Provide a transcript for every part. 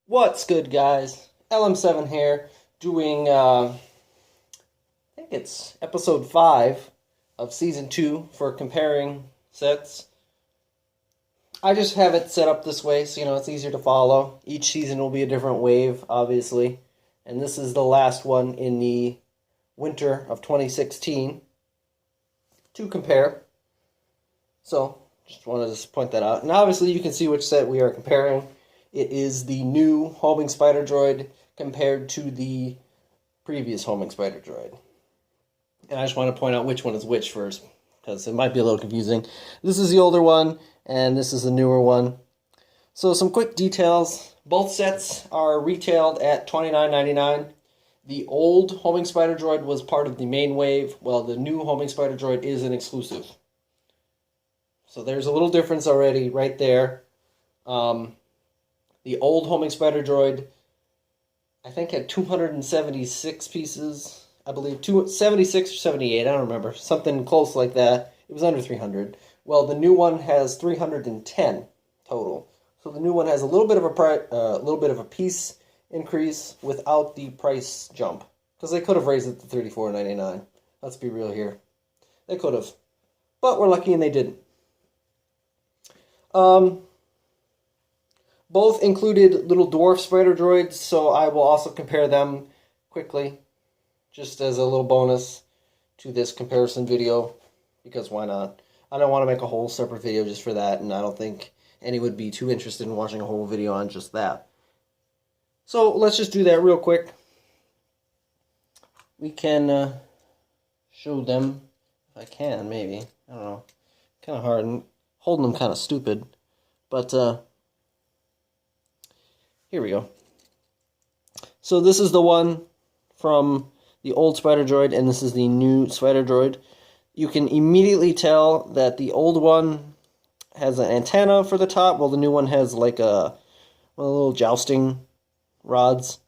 What's good, guys? LM7 here, doing, I think it's episode 5 of season 2 for comparing sets. I just have it set up this way so, it's easier to follow. Each season will be a different wave, obviously. And this is the last one in the winter of 2016 to compare. So, just wanted to point that out. And obviously you can see which set we are comparing. It is the new Homing Spider Droid compared to the previous Homing Spider Droid. And I just want to point out which one is which first, because it might be a little confusing. This is the older one, and this is the newer one. So some quick details. Both sets are retailed at $29.99. The old Homing Spider Droid was part of the main wave, while the new Homing Spider Droid is an exclusive. So there's a little difference already right there. The old Homing Spider Droid, I think, had 276 pieces. I believe 76 or 78, I don't remember. Something close like that. It was under 300. Well, the new one has 310 total. So the new one has a little bit of a piece increase without the price jump. Because they could have raised it to $34.99. Let's be real here. They could have. But we're lucky and they didn't. Both included little dwarf spider droids, so I will also compare them quickly, just as a little bonus to this comparison video, because why not? I don't want to make a whole separate video just for that, and I don't think any would be too interested in watching a whole video on just that. So let's just do that real quick. We can show them, if I can, maybe. I don't know. Kind of hard, and holding them kind of stupid, but here we go. So this is the one from the old Spider Droid, and this is the new Spider Droid. You can immediately tell that the old one has an antenna for the top, while the new one has like one of the little jousting rods.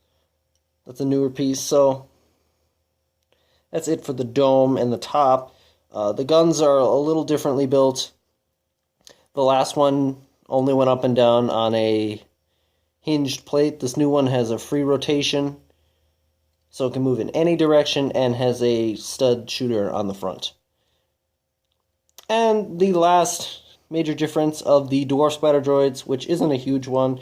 That's a newer piece, so that's it for the dome and the top. The guns are a little differently built. The last one only went up and down on a hinged plate. This new one has a free rotation, so it can move in any direction, and has a stud shooter on the front. And the last major difference of the Dwarf Spider Droids, which isn't a huge one,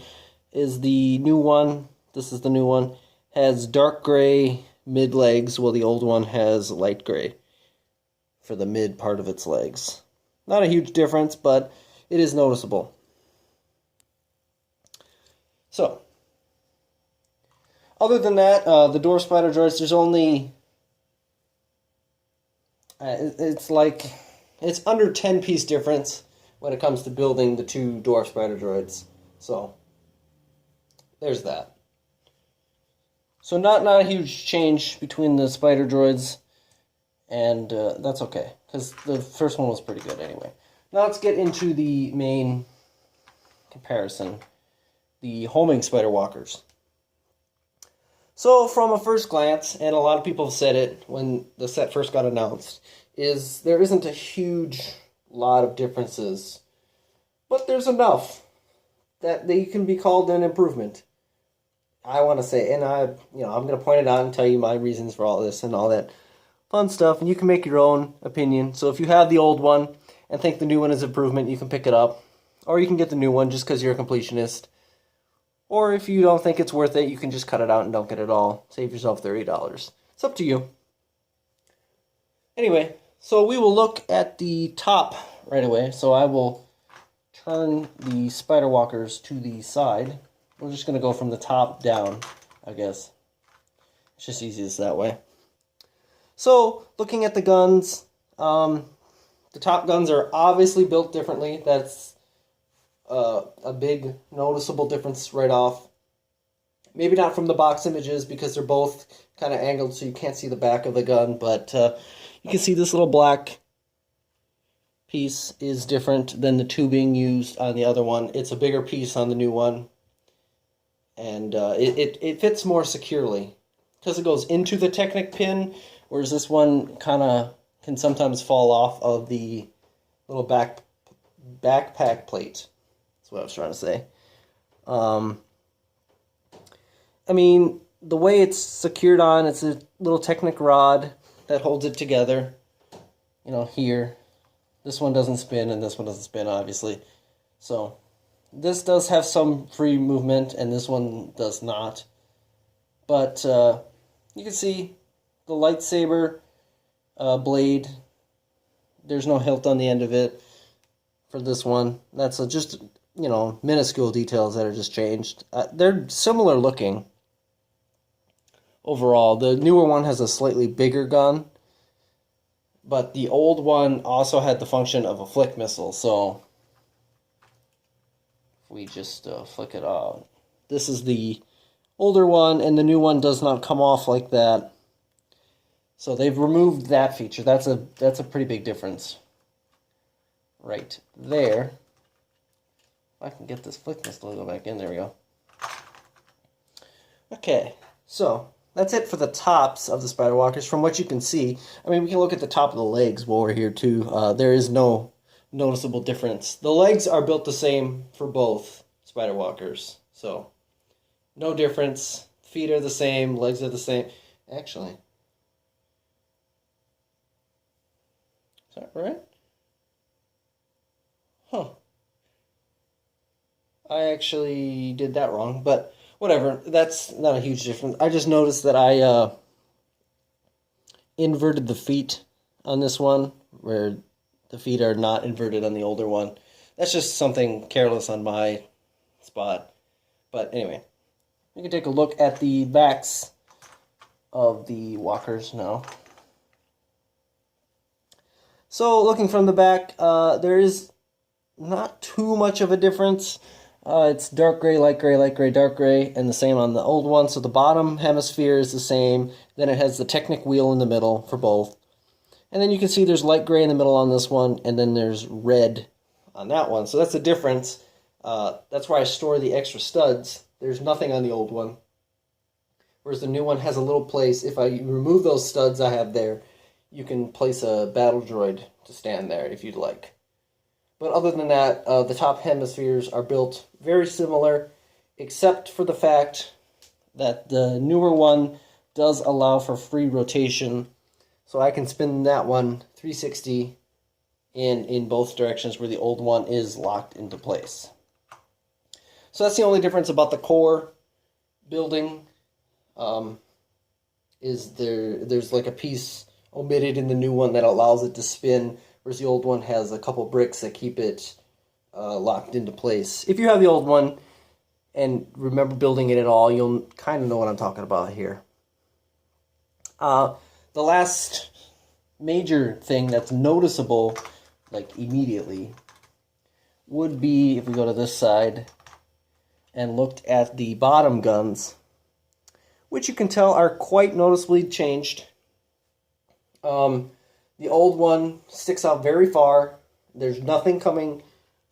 is the new one, this is the new one, has dark gray mid legs, while the old one has light gray for the mid part of its legs. Not a huge difference, but it is noticeable. So, other than that, the Dwarf Spider Droids, there's only, it's under 10 piece difference when it comes to building the two Dwarf Spider Droids. So, there's that. So not a huge change between the Spider Droids, and that's okay, because the first one was pretty good anyway. Now let's get into the main comparison. The homing spider walkers. So from a first glance, and a lot of people have said it when the set first got announced, is there isn't a huge lot of differences, but there's enough that they can be called an improvement. I want to say, and I'm going to point it out and tell you my reasons for all this and all that fun stuff, and you can make your own opinion. So if you have the old one and think the new one is improvement, you can pick it up, or you can get the new one just because you're a completionist. Or if you don't think it's worth it, you can just cut it out and don't get it all. Save yourself $30. It's up to you. Anyway, so we will look at the top right away. So I will turn the spider walkers to the side. We're just going to go from the top down, I guess. It's just easiest that way. So, looking at the guns, the top guns are obviously built differently. That's a big noticeable difference right off. Maybe not from the box images because they're both kind of angled so you can't see the back of the gun, but you can see this little black piece is different than the tubing used on the other one. It's a bigger piece on the new one, and it fits more securely because it goes into the Technic pin, whereas this one kind of can sometimes fall off of the little backpack plate. That's what I was trying to say. I mean, the way it's secured on, it's a little Technic rod that holds it together. You know, here. This one doesn't spin, and this one doesn't spin, obviously. So, this does have some free movement, and this one does not. But, you can see the lightsaber blade. There's no hilt on the end of it for this one. That's just, you know, minuscule details that are just changed. They're similar looking. Overall, the newer one has a slightly bigger gun, but the old one also had the function of a flick missile, so if we just flick it out. This is the older one, and the new one does not come off like that. So they've removed that feature. That's a pretty big difference. Right there. If I can get this flick missile to go back in, there we go. Okay, so that's it for the tops of the Spider Walkers. From what you can see, I mean, we can look at the top of the legs while we're here too. There is no noticeable difference. The legs are built the same for both Spider Walkers, so no difference. Feet are the same, legs are the same. Actually, is that right? Huh. I actually did that wrong, but whatever. That's not a huge difference. I just noticed that I inverted the feet on this one, where the feet are not inverted on the older one. That's just something careless on my spot. But anyway, we can take a look at the backs of the walkers now. So, looking from the back, there is not too much of a difference. It's dark gray, light gray, light gray, dark gray, and the same on the old one. So the bottom hemisphere is the same. Then it has the Technic wheel in the middle for both. And then you can see there's light gray in the middle on this one, and then there's red on that one. So that's the difference. That's where I store the extra studs. There's nothing on the old one. Whereas the new one has a little place. If I remove those studs I have there, you can place a battle droid to stand there if you'd like. But other than that, the top hemispheres are built very similar, except for the fact that the newer one does allow for free rotation. So I can spin that one 360 in both directions, where the old one is locked into place. So that's the only difference about the core building. There's like a piece omitted in the new one that allows it to spin, whereas the old one has a couple bricks that keep it locked into place. If you have the old one and remember building it at all, you'll kind of know what I'm talking about here. The last major thing that's noticeable, like immediately, would be if we go to this side and looked at the bottom guns, which you can tell are quite noticeably changed. The old one sticks out very far. There's nothing coming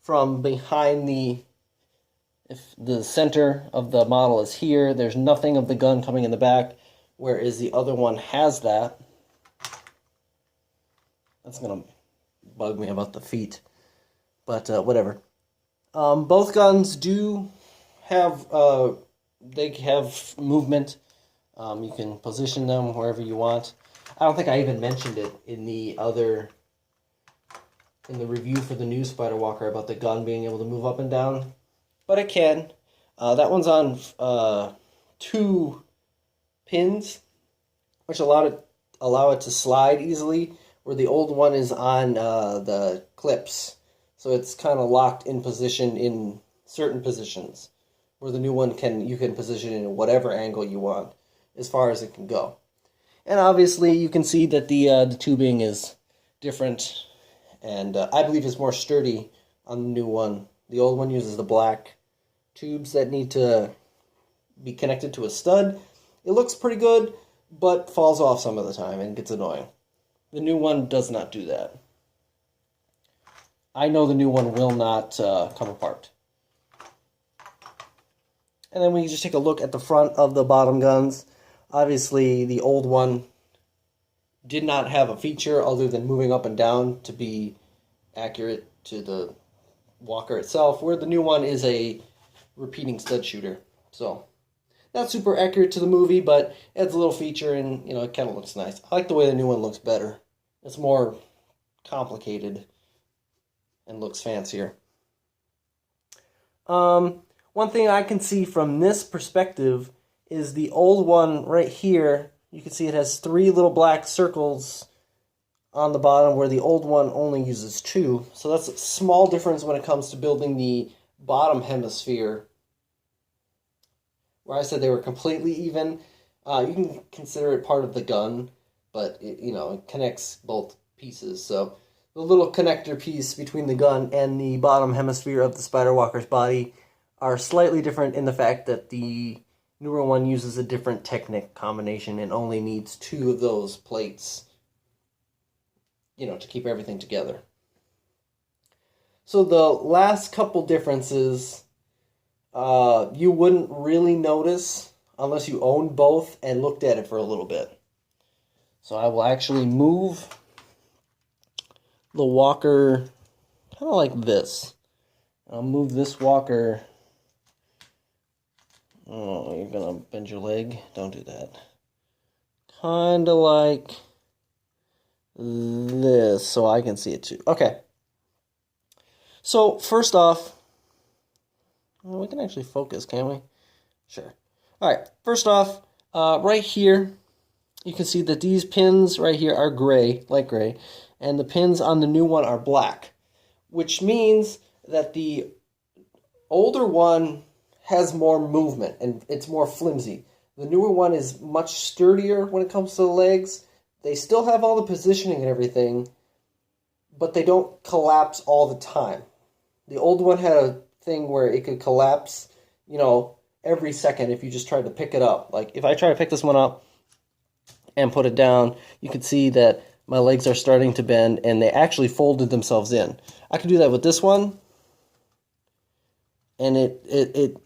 from behind if the center of the model is here, there's nothing of the gun coming in the back, whereas the other one has that. That's going to bug me about the feet, but whatever. Both guns do have, they have movement. You can position them wherever you want. I don't think I even mentioned it in the review for the new Spider Walker about the gun being able to move up and down, but it can. That one's on 2 pins, which allow it to slide easily, where the old one is on the clips, so it's kind of locked in position in certain positions, where the new one you can position it in whatever angle you want, as far as it can go. And obviously, you can see that the tubing is different, and I believe it's more sturdy on the new one. The old one uses the black tubes that need to be connected to a stud. It looks pretty good, but falls off some of the time and gets annoying. The new one does not do that. I know the new one will not come apart. And then we can just take a look at the front of the bottom guns. Obviously, the old one did not have a feature other than moving up and down to be accurate to the walker itself, where the new one is a repeating stud shooter. So not super accurate to the movie, but adds a little feature, and it kind of looks nice. I like the way the new one looks better. It's more complicated and looks fancier. One thing I can see from this perspective is the old one right here. You can see it has 3 little black circles on the bottom, where the old one only uses 2. So that's a small difference when it comes to building the bottom hemisphere. Where I said they were completely even, you can consider it part of the gun, but it connects both pieces. So the little connector piece between the gun and the bottom hemisphere of the Spider Walker's body are slightly different in the fact that the newer one uses a different Technic combination and only needs 2 of those plates, to keep everything together. So the last couple differences, you wouldn't really notice unless you owned both and looked at it for a little bit. So I will actually move the walker kind of like this. I'll move this walker. Oh, you're going to bend your leg? Don't do that. Kind of like this, so I can see it too. Okay. So, first off, well, we can actually focus, can't we? Sure. Alright, first off, right here, you can see that these pins right here are gray, light gray, and the pins on the new one are black, which means that the older one has more movement and it's more flimsy. The newer one is much sturdier when it comes to the legs. They still have all the positioning and everything, but they don't collapse all the time. The old one had a thing where it could collapse, every second if you just tried to pick it up. Like if I try to pick this one up and put it down, you can see that my legs are starting to bend and they actually folded themselves in. I can do that with this one, and it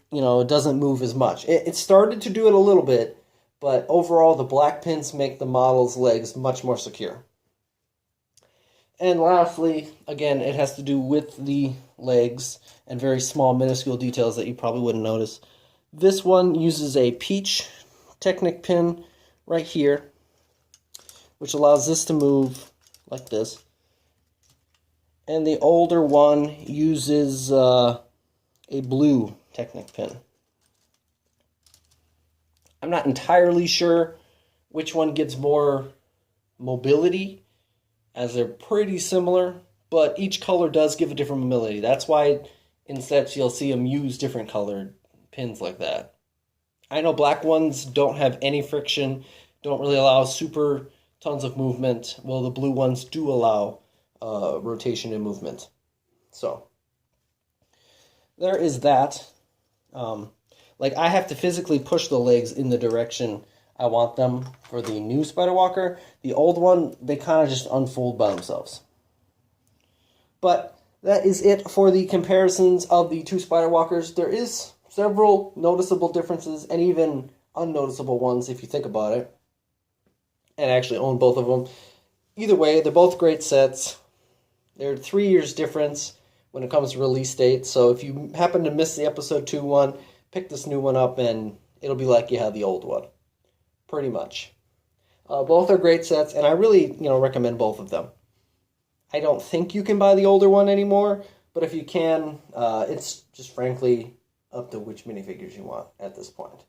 doesn't move as much. It started to do it a little bit, but overall the black pins make the model's legs much more secure. And lastly, again, it has to do with the legs and very small minuscule details that you probably wouldn't notice. This one uses a peach Technic pin right here, which allows this to move like this. And the older one uses a blue Technic pin. I'm not entirely sure which one gets more mobility, as they're pretty similar, but each color does give a different mobility. That's why in sets you'll see them use different colored pins like that. I know black ones don't have any friction, don't really allow super tons of movement, while the blue ones do allow rotation and movement. So there is that. Like I have to physically push the legs in the direction I want them for the new Spider Walker. The old one, they kind of just unfold by themselves. But that is it for the comparisons of the 2 Spider Walkers. There is several noticeable differences and even unnoticeable ones if you think about it. And I actually own both of them. Either way, they're both great sets. They're 3 years difference when it comes to release date. So if you happen to miss the episode 2 one, pick this new one up and it'll be like you had the old one. Pretty much. Both are great sets, and I really, recommend both of them. I don't think you can buy the older one anymore, but if you can, it's just frankly up to which minifigures you want at this point.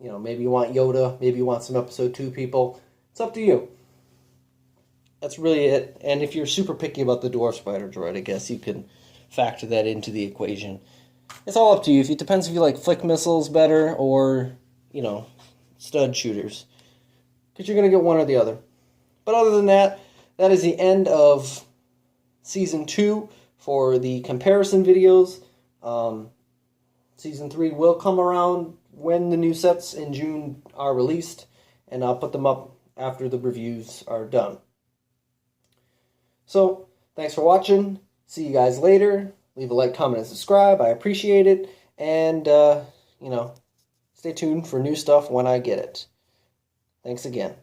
Maybe you want Yoda, maybe you want some episode 2 people. It's up to you. That's really it. And if you're super picky about the Dwarf Spider Droid, I guess you can factor that into the equation. It's all up to you. It depends if you like flick missiles better or, stud shooters. Because you're going to get one or the other. But other than that, that is the end of Season 2 for the comparison videos. Season 3 will come around when the new sets in June are released, and I'll put them up after the reviews are done. So, thanks for watching. See you guys later. Leave a like, comment, and subscribe. I appreciate it. And, stay tuned for new stuff when I get it. Thanks again.